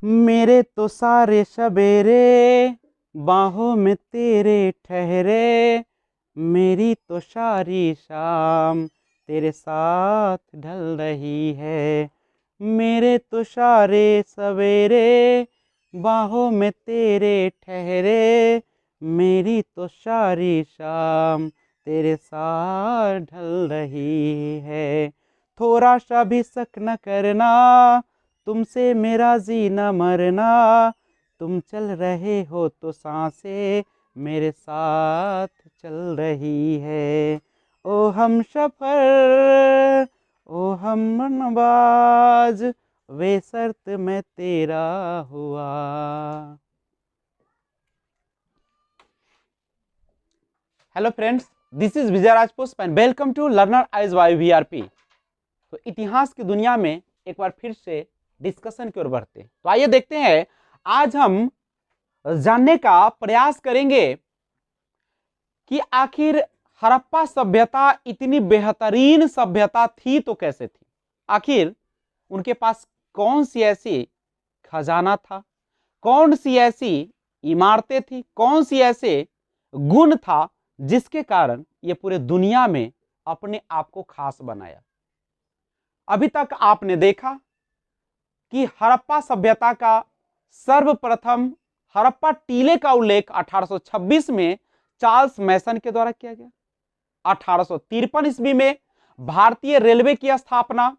मेरे तो सारे सवेरे बाहों में तेरे ठहरे, मेरी तो सारी शाम तेरे साथ ढल रही है। मेरे तो सारे सवेरे बाहों में तेरे ठहरे, मेरी तो सारी शाम तेरे साथ ढल रही है। थोड़ा सा भी शक न करना, तुमसे मेरा जीना मरना, तुम चल रहे हो तो सांसें मेरे साथ चल रही है। ओ हम सफर, ओ हम नवाज, वे शर्त मैं तेरा हुआ। Hello friends, this is Vijay Rajput and welcome to learner eyes by VRP. तो इतिहास की दुनिया में एक बार फिर से डिस्कशन की ओर बढ़ते। तो आइए देखते हैं, आज हम जानने का प्रयास करेंगे कि आखिर हड़प्पा सभ्यता इतनी बेहतरीन सभ्यता थी तो कैसे थी। आखिर उनके पास कौन सी ऐसी खजाना था, कौन सी ऐसी इमारतें थी, कौन सी ऐसे गुण था जिसके कारण ये पूरे दुनिया में अपने आप को खास बनाया। अभी तक आपने देखा कि हड़प्पा सभ्यता का सर्वप्रथम हड़प्पा टीले का उल्लेख 1826 में चार्ल्स मैसन के द्वारा किया गया। 1853 ईस्वी में भारतीय रेलवे की स्थापना,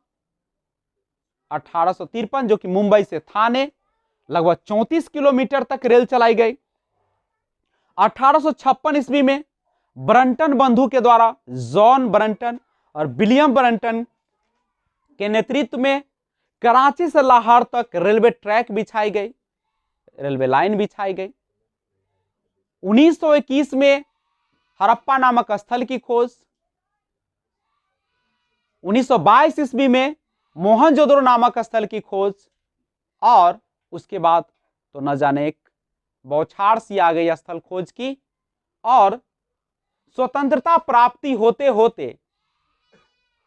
1853 जो कि मुंबई से थाने लगभग 34 किलोमीटर तक रेल चलाई गई। 1856 ईस्वी में ब्रंटन बंधु के द्वारा जॉन ब्रंटन और विलियम ब्रंटन के नेतृत्व में कराची से लाहौर तक रेलवे ट्रैक बिछाई गई, रेलवे लाइन बिछाई गई। 1921 में हड़प्पा नामक स्थल की खोज। 1922 ईस्वी में मोहनजोदड़ो नामक स्थल की खोज। और उसके बाद तो न जाने एक बौछार सी आ गई स्थल खोज की, और स्वतंत्रता प्राप्ति होते होते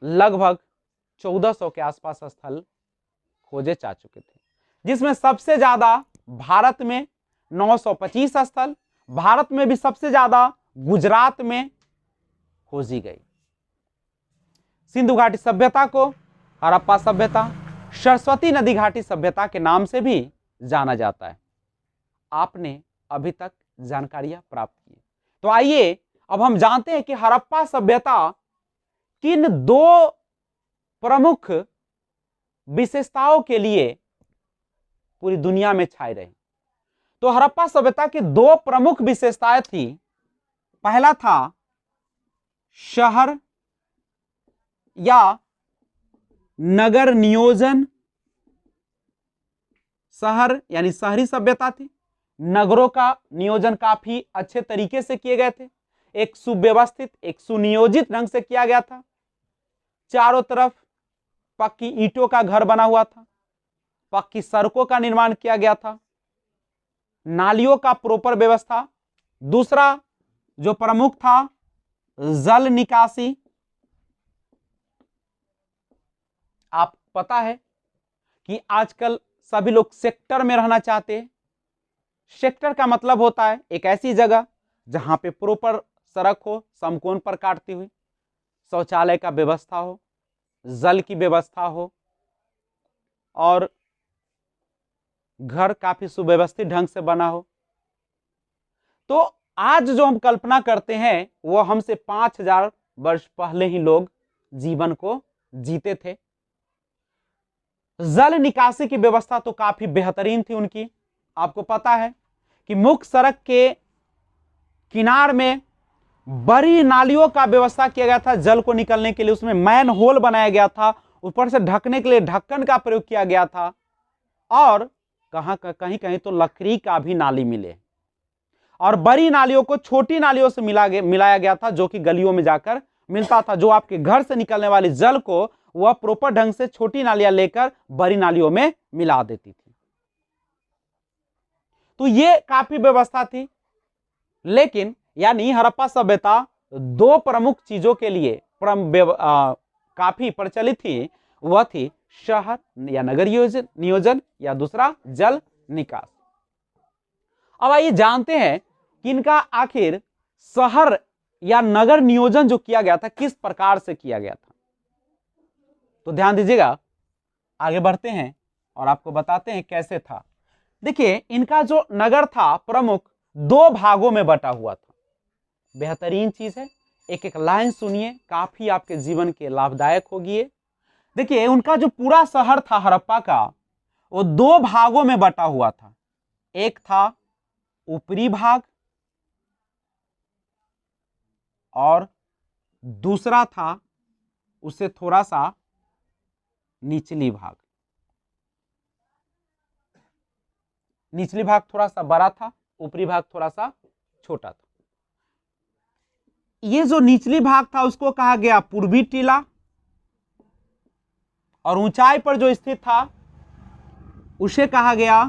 लगभग 1400 के आसपास स्थल खोजे जा चुके थे, जिसमें सबसे ज्यादा भारत में 925 स्थल, भारत में भी सबसे ज्यादा गुजरात में खोजी गई। सिंधु घाटी सभ्यता को हड़प्पा सभ्यता, सरस्वती नदी घाटी सभ्यता के नाम से भी जाना जाता है। आपने अभी तक जानकारियां प्राप्त की। तो आइए अब हम जानते हैं कि हड़प्पा सभ्यता किन दो प्रमुख विशेषताओं के लिए पूरी दुनिया में छाई रही। तो हड़प्पा सभ्यता की दो प्रमुख विशेषताएं थी। पहला था शहर या नगर नियोजन। शहर यानी शहरी सभ्यता थी, नगरों का नियोजन काफी अच्छे तरीके से किए गए थे, एक सुव्यवस्थित, एक सुनियोजित ढंग से किया गया था। चारों तरफ पक्की ईंटों का घर बना हुआ था, पक्की सड़कों का निर्माण किया गया था, नालियों का प्रॉपर व्यवस्था। दूसरा जो प्रमुख था, जल निकासी। आप पता है कि आजकल सभी लोग सेक्टर में रहना चाहते हैं। सेक्टर का मतलब होता है एक ऐसी जगह जहां पे प्रॉपर सड़क हो, समकोण पर काटती हुई, शौचालय का व्यवस्था हो, जल की व्यवस्था हो, और घर काफी सुव्यवस्थित ढंग से बना हो। तो आज जो हम कल्पना करते हैं वो हमसे 5000 वर्ष पहले ही लोग जीवन को जीते थे। जल निकासी की व्यवस्था तो काफी बेहतरीन थी उनकी। आपको पता है कि मुख्य सड़क के किनार में बड़ी नालियों का व्यवस्था किया गया था जल को निकलने के लिए। उसमें मैन होल बनाया गया था, ऊपर से ढकने के लिए ढक्कन का प्रयोग किया गया था, और कहीं कहीं तो लकड़ी का भी नाली मिले। और बड़ी नालियों को छोटी नालियों से मिलाया गया था, जो कि गलियों में जाकर मिलता था। जो आपके घर से निकलने वाली जल को वह प्रॉपर ढंग से छोटी नालियां लेकर बड़ी नालियों में मिला देती थी। तो ये काफी व्यवस्था थी। लेकिन यानी हड़प्पा सभ्यता दो प्रमुख चीजों के लिए काफी प्रचलित थी। वह थी शहर या नगर नियोजन या दूसरा जल निकास। अब आइए जानते हैं कि इनका आखिर शहर या नगर नियोजन जो किया गया था किस प्रकार से किया गया था। तो ध्यान दीजिएगा, आगे बढ़ते हैं और आपको बताते हैं कैसे था। देखिए, इनका जो नगर था प्रमुख 2 भागों में बटा हुआ था। बेहतरीन चीज है, एक एक लाइन सुनिए, काफी आपके जीवन के लाभदायक होगी। देखिए, उनका जो पूरा शहर था हड़प्पा का, वो 2 भागों में बटा हुआ था। एक था ऊपरी भाग और दूसरा था उससे थोड़ा सा निचली भाग। निचली भाग थोड़ा सा बड़ा था, ऊपरी भाग थोड़ा सा छोटा था। ये जो निचली भाग था उसको कहा गया पूर्वी टीला, और ऊंचाई पर जो स्थित था उसे कहा गया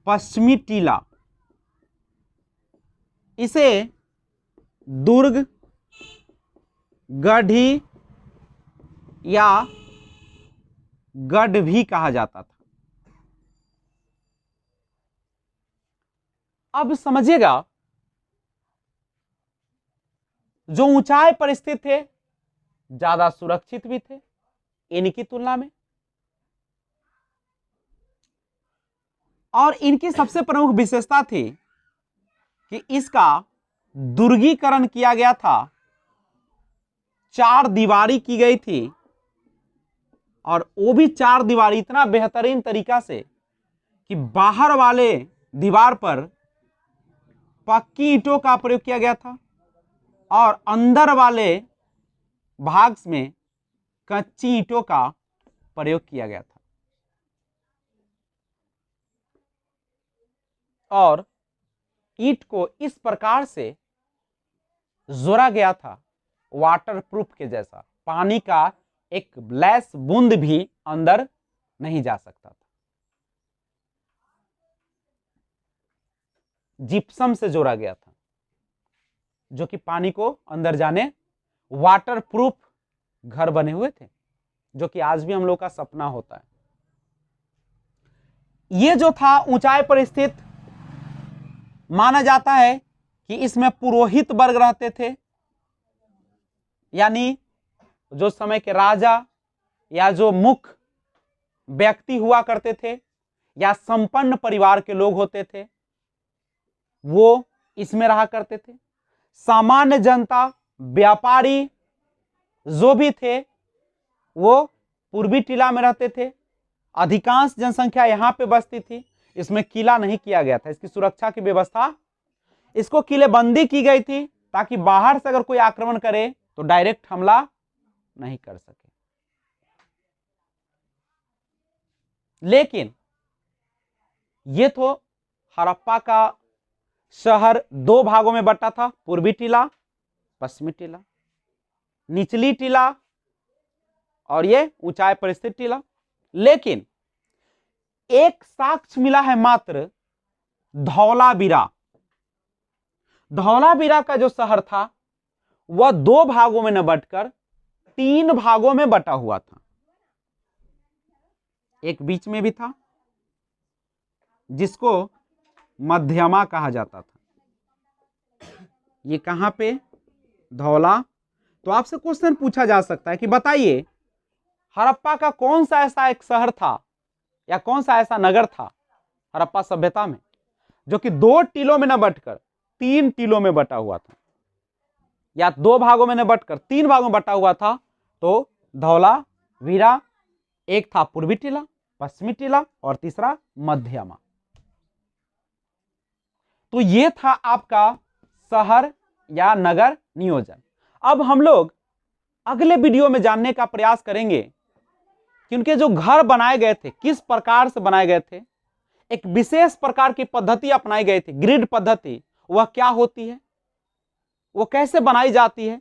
पश्चिमी टीला। इसे दुर्ग, गढ़ी या गढ़ भी कहा जाता था। अब समझिएगा, जो ऊंचाई पर स्थित थे ज्यादा सुरक्षित भी थे इनकी तुलना में, और इनकी सबसे प्रमुख विशेषता थी कि इसका दुर्गीकरण किया गया था, 4 दीवारी की गई थी, और वो भी 4 दीवारी इतना बेहतरीन तरीका से कि बाहर वाले दीवार पर पक्की ईंटों का प्रयोग किया गया था और अंदर वाले भाग में कच्ची ईंटों का प्रयोग किया गया था। और ईंट को इस प्रकार से जोड़ा गया था वाटर प्रूफ के जैसा, पानी का एक लैस बूंद भी अंदर नहीं जा सकता था। जिप्सम से जोड़ा गया था जो कि पानी को अंदर जाने, वाटर प्रूफ घर बने हुए थे, जो कि आज भी हम लोग का सपना होता है। ये जो था ऊंचाई पर स्थित, माना जाता है कि इसमें पुरोहित वर्ग रहते थे, यानी जो समय के राजा या जो मुख्य व्यक्ति हुआ करते थे या संपन्न परिवार के लोग होते थे, वो इसमें रहा करते थे। सामान्य जनता, व्यापारी जो भी थे वो पूर्वी टीला में रहते थे। अधिकांश जनसंख्या यहां पे बसती थी। इसमें किला नहीं किया गया था, इसकी सुरक्षा की व्यवस्था, इसको किलेबंदी की गई थी ताकि बाहर से अगर कोई आक्रमण करे तो डायरेक्ट हमला नहीं कर सके। लेकिन ये तो हड़प्पा का शहर 2 भागों में बटा था, पूर्वी टीला, पश्चिमी टीला, निचली टीला और ये ऊंचाई पर स्थित टीला। लेकिन एक साक्ष्य मिला है मात्र धौलावीरा। धौलावीरा का जो शहर था वह 2 भागों में न बटकर 3 भागों में बटा हुआ था। एक बीच में भी था जिसको मध्यमा कहा जाता था। ये कहां पे? धौला। तो आपसे क्वेश्चन पूछा जा सकता है कि बताइए हड़प्पा का कौन सा ऐसा एक शहर था या कौन सा ऐसा नगर था हड़प्पा सभ्यता में जो कि 2 टीलों में न बटकर 3 टीलों में बटा हुआ था, या 2 भागों में न बटकर 3 भागों में बटा हुआ था? तो धौलावीरा, एक था पूर्वी टीला, पश्चिमी टीला और तीसरा मध्यमा। तो ये था आपका शहर या नगर नियोजन। अब हम लोग अगले वीडियो में जानने का प्रयास करेंगे कि उनके जो घर बनाए गए थे किस प्रकार से बनाए गए थे। एक विशेष प्रकार की पद्धति अपनाई गई थी, ग्रिड पद्धति। वह क्या होती है, वो कैसे बनाई जाती है,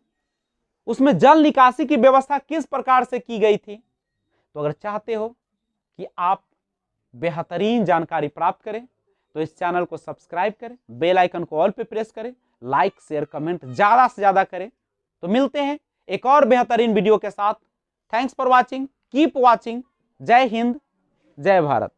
उसमें जल निकासी की व्यवस्था किस प्रकार से की गई थी। तो अगर चाहते हो कि आप बेहतरीन जानकारी प्राप्त करें तो इस चैनल को सब्सक्राइब करें, बेल आइकन को ऑल पे प्रेस करें, लाइक शेयर कमेंट ज्यादा से ज्यादा करें। तो मिलते हैं एक और बेहतरीन वीडियो के साथ। Thanks for watching, keep watching जय हिंद, जय भारत।